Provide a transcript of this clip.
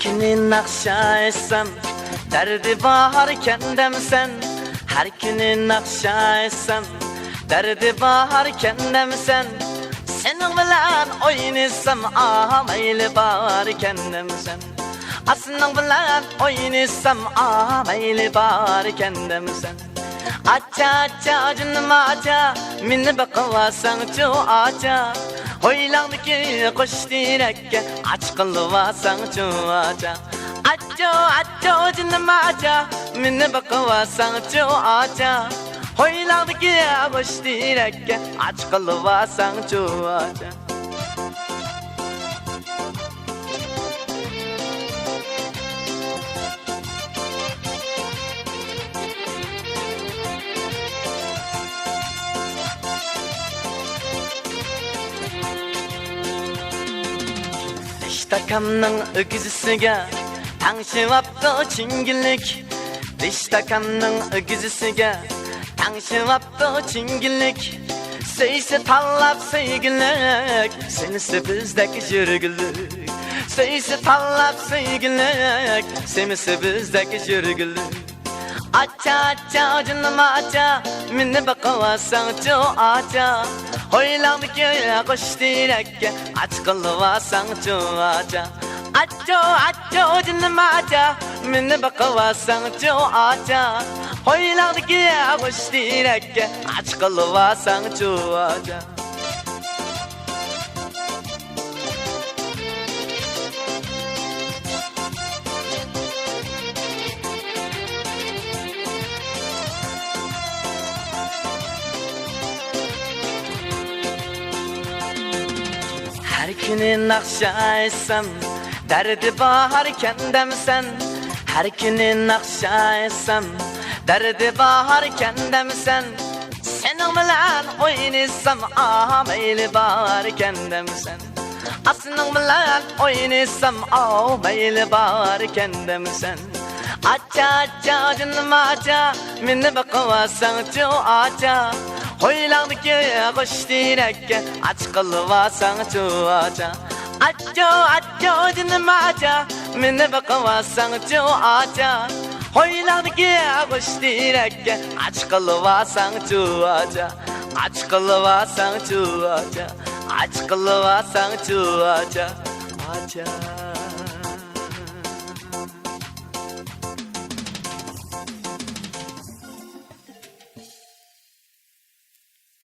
günü nakşa etsem derdi baharken demsen. Her günü nakşa etsem derdi baharken demsen. Senin bilen oynasam mayli baharken demsen. Senin bilen oynasam mayli baharken demsen. Aça aça canım aça, meni bakıvasan ço aça. Hoylandaki kuş direkke aç kılıvasan ço aça. Aça aça canım aça, meni bakıvasan ço aça. Hoylandaki kuş direkke aç kılıvasan ço aça. Diştakamның ögüzüsüge tаңшылапты çingillik. Diştakamның ögüzüsüge tаңшылапты çingillik. Seysi tallap sevgilik, senisi bizdeki jürgülük. Seysi tallap sevgilik, senisi bizdeki jürgülük. Aça aça canım aça, meni bakıvasan ço aça. Hoylandaki kuş direkke aç kılıvasan ço aça. Aça aça canım aça, meni bakıvasan ço aça. Hoylandaki kuş direkke aç kılıvasan ço aça. Her günü nakşa etsem derdi baharken demsen. Her günü nakşa etsem derdi baharken demsen. Senin bilen oynasam mayli baharken demsen. Senin bilen oynasam mayli baharken demsen. Aça aça canım aça, meni bakıvasan ço aça. Hoylandaki kuş direkke aç kılıvasan ço aça. Aça aça canım aça, meni bakıvasan ço aça. Hoylandaki kuş direkke aç kılıvasan ço aça. Aç kılıvasan ço aça. Aç kılıvasan ço aça. Aça.